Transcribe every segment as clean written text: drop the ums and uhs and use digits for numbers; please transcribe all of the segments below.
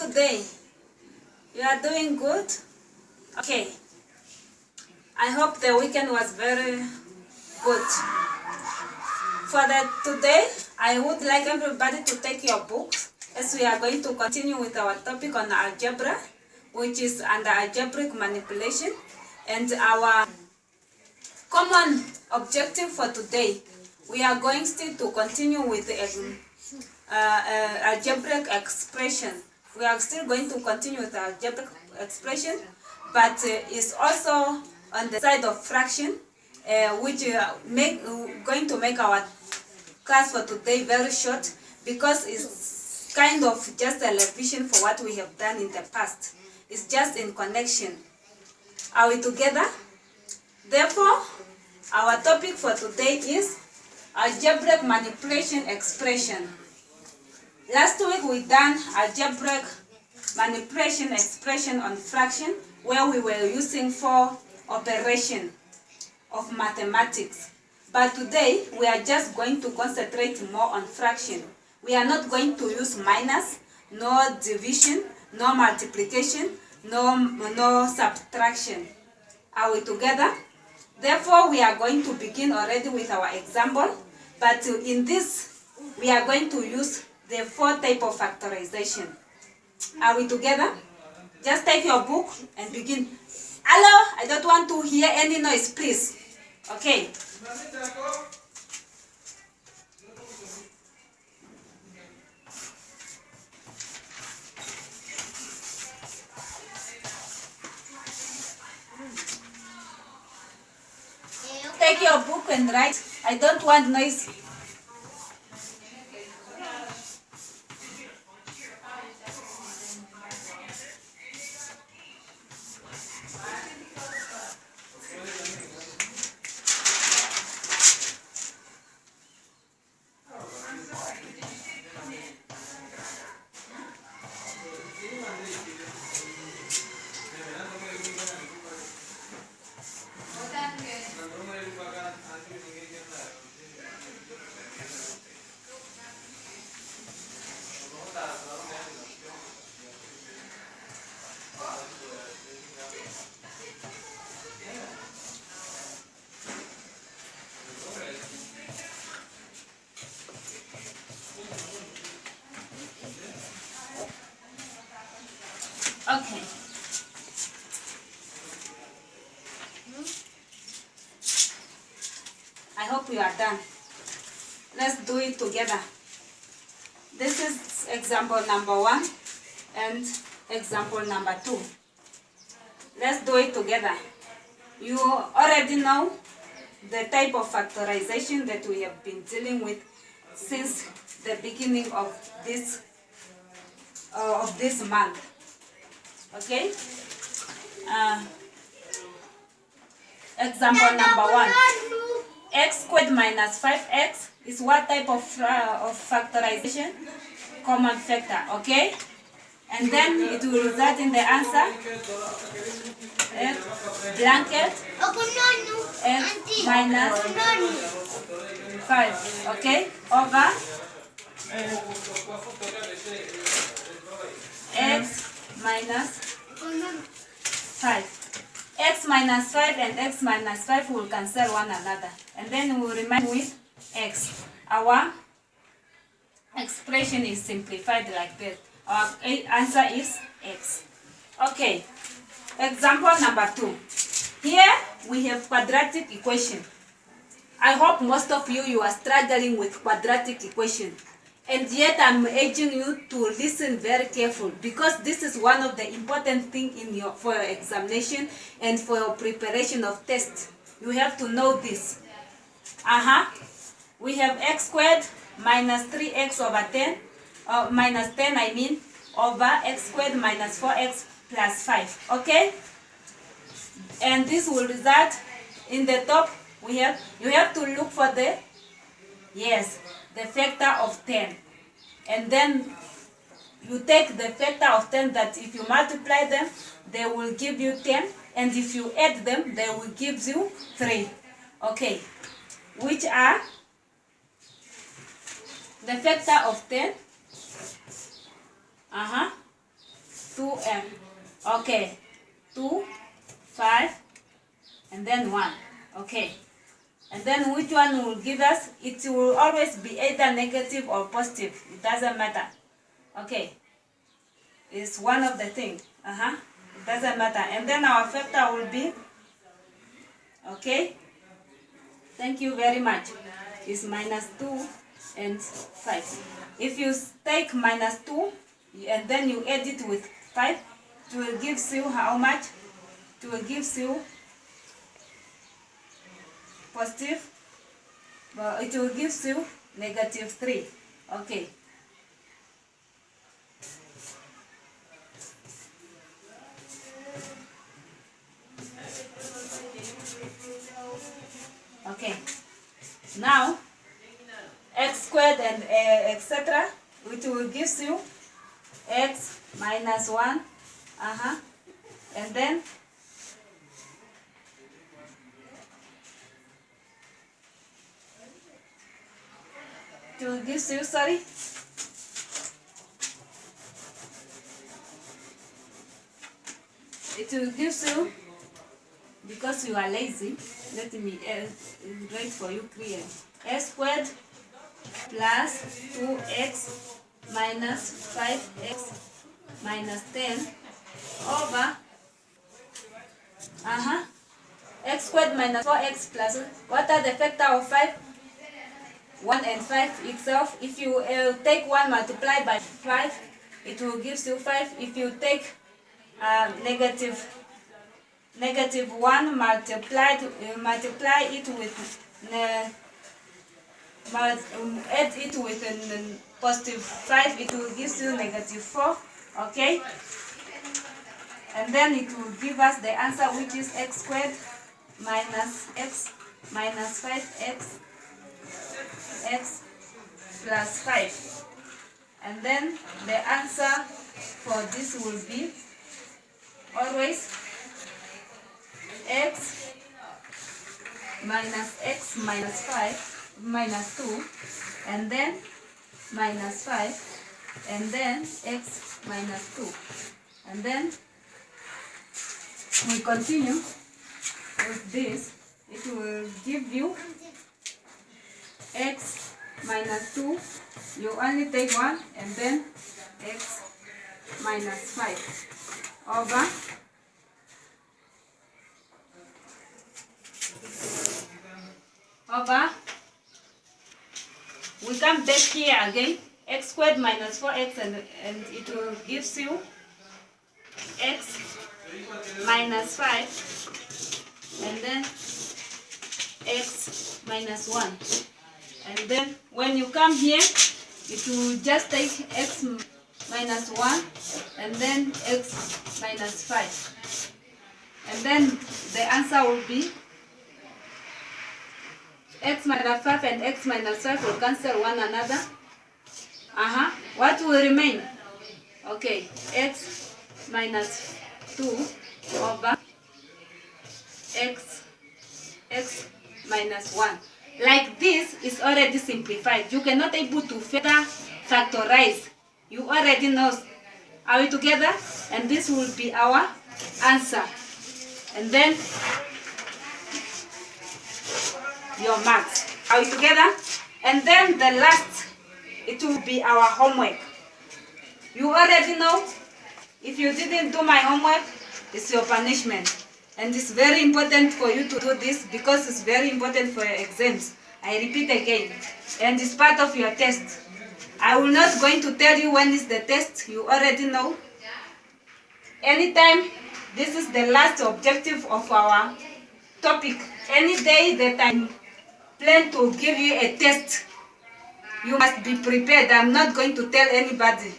today? You are doing good? Okay. I hope the weekend was very good. For today, I would like everybody to take your books as we are going to continue with our topic on algebra, which is under algebraic manipulation. And our common objective for today, we are going still to continue with the algebraic expression. We are still going to continue with algebraic expression, but it's also on the side of fraction, which going to make our class for today very short, because it's kind of just a revision for what we have done in the past. It's just in connection. Are we together? Therefore, our topic for today is algebraic manipulation expression. Last week we done algebraic manipulation expression on fraction, where we were using 4 operations of mathematics. But today we are just going to concentrate more on fraction. We are not going to use minus, nor division, nor multiplication, nor subtraction. Are we together? Therefore, we are going to begin already with our example. But in this, we are going to use the 4 types of factorization. Are we together? Just take your book and begin. Hello, I don't want to hear any noise, please. Okay. Take your book and write. I don't want noise. Okay. I hope we are done. Let's do it together. This is example number 1 and example number 2. Let's do it together. You already know the type of factorization that we have been dealing with since the beginning of this month. Okay? Example number 1. X squared minus 5x is what type of factorization? Common factor, okay? And then it will result in the answer x blanket x minus 5, okay? Over x minus 5. X minus 5 and x minus 5 will cancel one another. And then we will remain with x. Our expression is simplified like that. Our answer is x. Okay. Example number 2. Here we have quadratic equation. I hope most of you are struggling with quadratic equation. And yet I'm urging you to listen very careful, because this is one of the important things for your examination and for your preparation of tests. You have to know this. We have x squared minus 3x over 10, minus 10 I mean, over x squared minus 4x plus 5. Okay? And this will result in the top. You have to look for the factor of 10. And then you take the factor of 10 that if you multiply them, they will give you 10. And if you add them, they will give you 3. Okay. Which are the factor of 10? Okay, 2, 5, and then 1. Okay, and then which one will give us? It will always be either negative or positive. It doesn't matter. Okay, it's one of the things. It doesn't matter. And then our factor will be, okay, thank you very much, is minus 2 and 5. If you take minus 2 and then you add it with 5, it will give you how much? It will give you positive, but it will give you negative 3. Okay. Okay. Now, x squared and etc., which will give you x minus 1, and then it will give you, sorry, it will give you, because you are lazy, let me write for you clearly. X squared plus 2x minus 5x minus 10 over x squared minus 4x plus, what are the factor of 5? 1 and 5 itself. If you take 1 multiplied by 5, it will give you 5. If you take negative 1 multiply it with add it with positive 5, it will give you negative 4. Okay, and then it will give us the answer, which is x squared minus x minus 5x x plus 5. And then the answer for this will be always x minus 5 minus 2, and then minus 5, and then x minus 2. And then we continue with this. It will give you x minus 2, you only take 1, and then x minus 5 over we come back here again, x squared minus 4x, and it will give you x minus 5, and then x minus 1. And then when you come here, it will just take x minus 1 and then x minus 5. And then the answer will be x minus 5 and x minus 5 will cancel one another. What will remain? Okay, x minus 2 over x minus 1. Like this is already simplified. You cannot able to further factorize. You already know. Are we together? And this will be our answer. And then your marks. Are we together? And then the last, it will be our homework. You already know. If you didn't do my homework, it's your punishment. And it's very important for you to do this because it's very important for your exams. I repeat again. And it's part of your test. I will not going to tell you when is the test. You already know. Anytime, this is the last objective of our topic. Any day that I plan to give you a test, you must be prepared. I'm not going to tell anybody.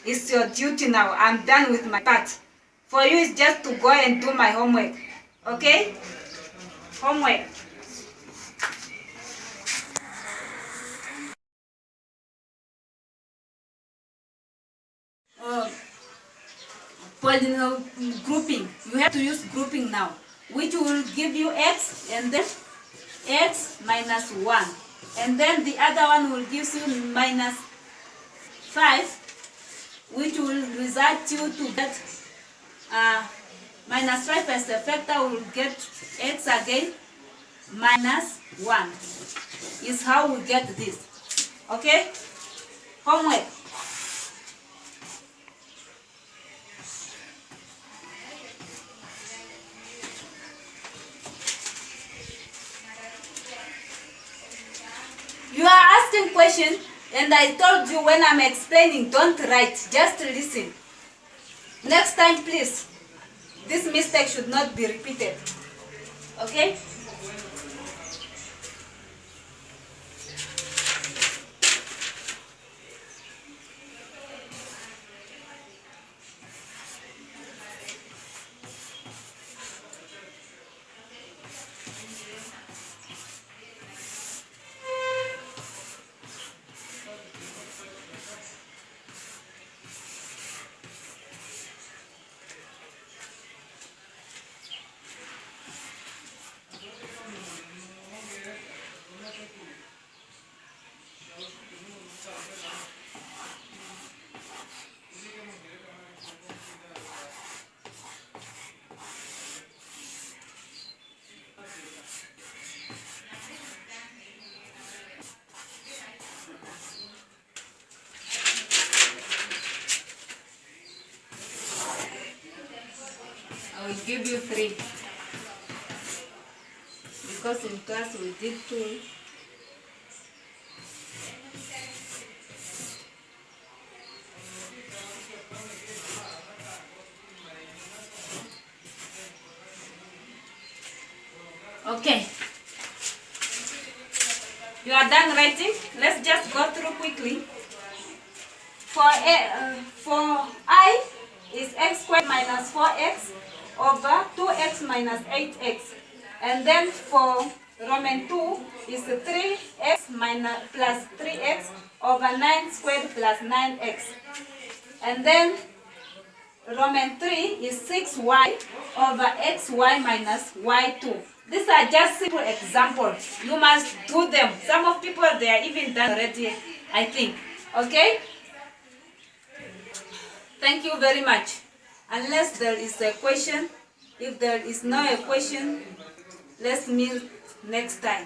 It's your duty now. I'm done with my part. For you, it's just to go and do my homework. Okay? Homework. Grouping. You have to use grouping now, which will give you x and then x minus 1. And then the other one will give you minus 5, which will result you to get minus 5 as a factor, we will get x again minus 1 is how we get this. Okay? Homework. You are asking question, and I told you when I'm explaining, don't write, just listen. Next time, please, this mistake should not be repeated. Okay? I will give you 3 because in class we did 2. Okay. You are done writing? Let's just go through quickly. For I is x squared minus 4x over 2x minus 8x. And then for Roman 2 is 3x minus plus 3x over 9 squared plus 9x. And then Roman 3 is 6y over xy minus y2. These are just simple examples. You must do them. Some of people, they are even done already, I think. Okay? Thank you very much. Unless there is a question, if there is no a question, let's meet next time.